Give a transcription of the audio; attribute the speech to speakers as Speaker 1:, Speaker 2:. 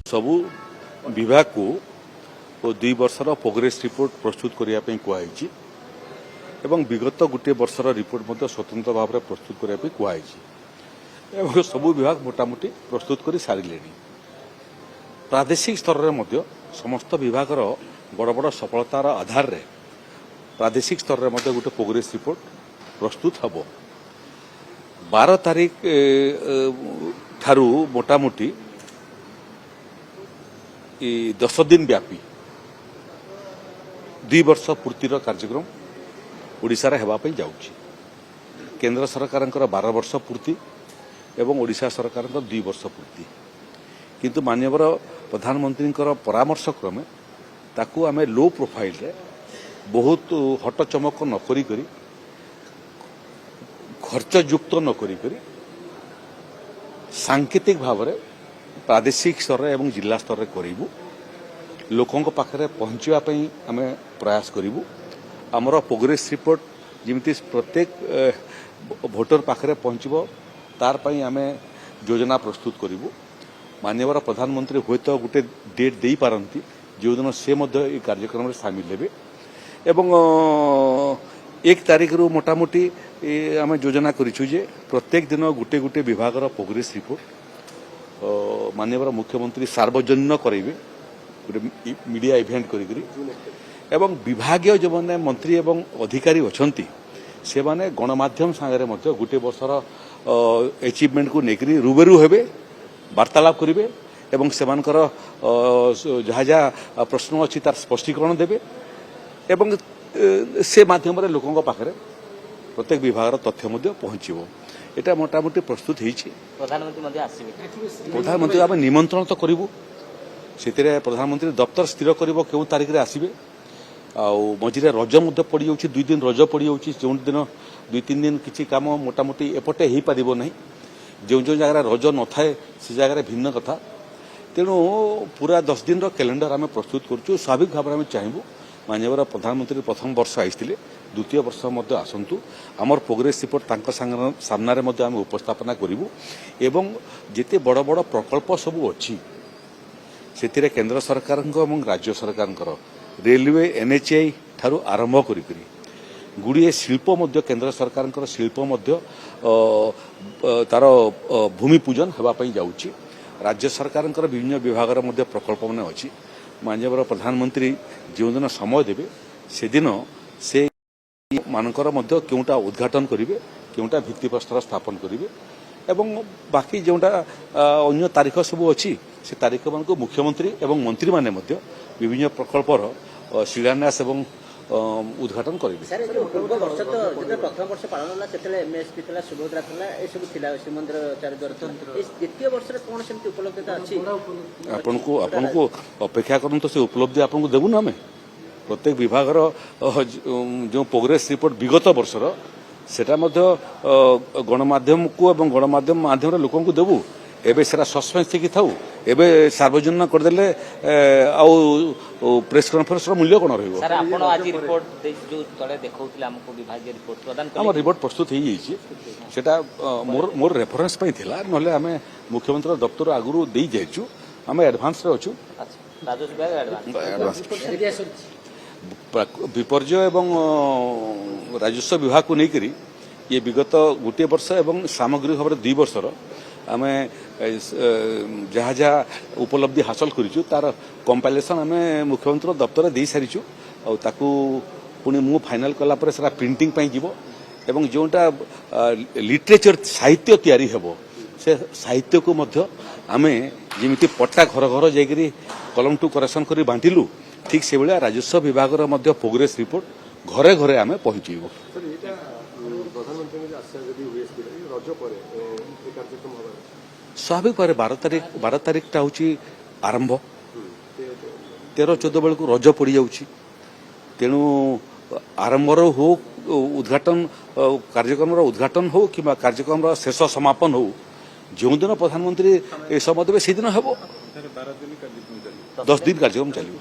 Speaker 1: सबु विभाग को 2 वर्षर प्रोग्रेस रिपोर्ट प्रस्तुत करने कहुई एवं विगत गोटे वर्षर रिपोर्ट स्वतंत्र भाव में प्रस्तुत करने कहुई सबु विभाग मोटामोटी प्रस्तुत कर सारे प्रादेशिक स्तर में समस्त विभाग बड़ बड़ सफलतार आधार रे प्रादेशिक स्तर में गोटे प्रोग्रेस रिपोर्ट प्रस्तुत हम 12 तारीख ठारू मोटामोटी 10 दिन व्यापी 2 वर्ष पूर्तिर कार्यक्रम ओडिशा रे हेबापई जाउछि। केंद्र सरकार 12 वर्ष पूर्ति एवं ओडिशा सरकार 2 वर्ष पूर्ति किंतु माननीय प्रधानमंत्री परामर्श क्रमे ताकू आमे लो प्रोफाइल रे बहुत हट चमक न करी खर्चयुक्त न करी सांकेतिक भाव में प्रादेशिक स्तर एवं जिला स्तर करूँ लोकों पाखे पहुँचापी आम प्रयास करूँ आमर प्रोग्रेस रिपोर्ट जमी प्रत्येक भोटर पाखे पहुँचब तार आम योजना प्रस्तुत करूँ। माननीय प्रधानमंत्री हुए तो गोटे डेट दे पारती जो दिन से कार्यक्रम में सामिल हेबे एवं 1 तारीख रु मोटामोटी आम योजना करूँ जे प्रत्येक दिन गोटे गोटे विभाग प्रोग्रेस रिपोर्ट माननीय मुख्यमंत्री सार्वजनिक करेंगे गोटे मीडिया इवेंट करी एवं विभागीय जो मैंने मंत्री एवं अधिकारी अच्छा से माने गणमाध्यम सागर गोटे वर्षर अचिवमेंट को लेकर रूबरू हेबे वार्तालाप करेंगे एवं सेमानकर जहाँ जहाँ प्रश्न अच्छी तार स्पष्टीकरण देवे एवं से माध्यम लोकों पाखे प्रत्येक विभाग तथ्य पहुँचब यहाँ मोटामोटी प्रस्तुत होती प्रधानमंत्री आम निमंत्रण तो करूँ से प्रधानमंत्री दफ्तर स्थिर कर क्यों तारीख में आसवे मझे रज पड़ जाऊँ 2 दिन रज पड़ जाऊँ जो दिन 2-3 दिन किसी कम मोटामोटी एपटे हो पार ना जो जो जगह रज न थाए से जगह भिन्न कथा तेणु पूरा 10 दिन कैलेंडर आम प्रस्तुत करूँ स्वाभाविक भाव में चाहबू माननीय प्रधानमंत्री प्रथम वर्ष आते द्वितीय वर्ष आसतु आमर प्रोग्रेस रिपोर्ट सामना आम उपस्थापना करूँ एवं जिते बड़ बड़ प्रकल्प सबू अच्छी से केंद्र सरकार राज्य सरकार रेलवे NHAI ठारू आरंभ करी गुड़िए शिल्प केंद्र सरकार शिल्प तार भूमि पूजन होगापी जाऊँगी राज्य सरकार विभिन्न विभाग प्रकल्प मान अच्छी माननीय प्रधानमंत्री जो दिन समय देवे से दिन से मानकर क्योंटा उद्घाटन करेंगे क्योंटा भित्तिप्रस्तर स्थापन करेंगे एवं बाकी जोटा अन्य तारीख सब अच्छी से तारीख मान मुख्यमंत्री एवं मंत्री माने विभिन्न प्रकल्पर शिलान्यास एवं उद्घाटन करेंगे।
Speaker 2: प्रथम वर्ष पालन MSP सुभद्रा श्रीमंदिर चारिद्वार द्वितीय वर्ष कौन से उपलब्धता अच्छी
Speaker 1: आपन को अपेक्षा करूँ तो से उपलब्धि आपन को देवु ना आम प्रत्येक विभाग जो प्रोग्रेस रिपोर्ट विगत वर्षर सेटा गणमाध्यम को एवं गणमाध्यम माध्यम लोकों को देवु एबे सेरा सस्पेंस थी था एबे सार्वजनिक करदेले आउ प्रेस कॉन्फ्रेंस मूल्य कौन रही
Speaker 2: सर आपण आज रिपोर्ट जो तळे देखौथिले हमको विभागीय रिपोर्ट प्रदान
Speaker 1: हम रिपोर्ट प्रस्तुत हो जाइए सेटा मोर रेफरेंस पई थिला नले हमें मुख्यमंत्री दफ्तर आगुरु दे जाइछु हमें एडवांस रे अछु
Speaker 2: राजस्व विभाग एडवांस
Speaker 1: विपर्य एवं राजस्व विभाग को लेकर ये विगत गोटे वर्ष एवं सामग्रिक भाव 2 वर्षर आम जहाँ जहाँ उपलब्धि हासिल करूँ तार कंपाइलेसन आम मुख्यमंत्री दफ्तर दे सारीचु ताकू पुणी मु फाइनल कलापर सारा प्रिंटिंग पाई जीवो एवं जोटा लिटरेचर साहित्य तैयारी हेबो से साहित्य को मध्य आमे जिमिति पट्टा घर घर जाइकरी कलम टू करेक्शन करी बांटिलु ठीक से भाया राजस्व विभाग प्रोग्रेस रिपोर्ट घरे घरे आम पहुँचू। स्वाभाविक भाव 12 तारीख टा हूँ आरंभ 13-14 बेलू रज पड़ जाऊँगी तेणु आरंभर हो उद्घाटन कार्यक्रम उद्घाटन हो कि कार्यक्रम शेष समापन हो जो दिन प्रधानमंत्री समय देवे से दिन हम 10 दिन कार्यक्रम चलो।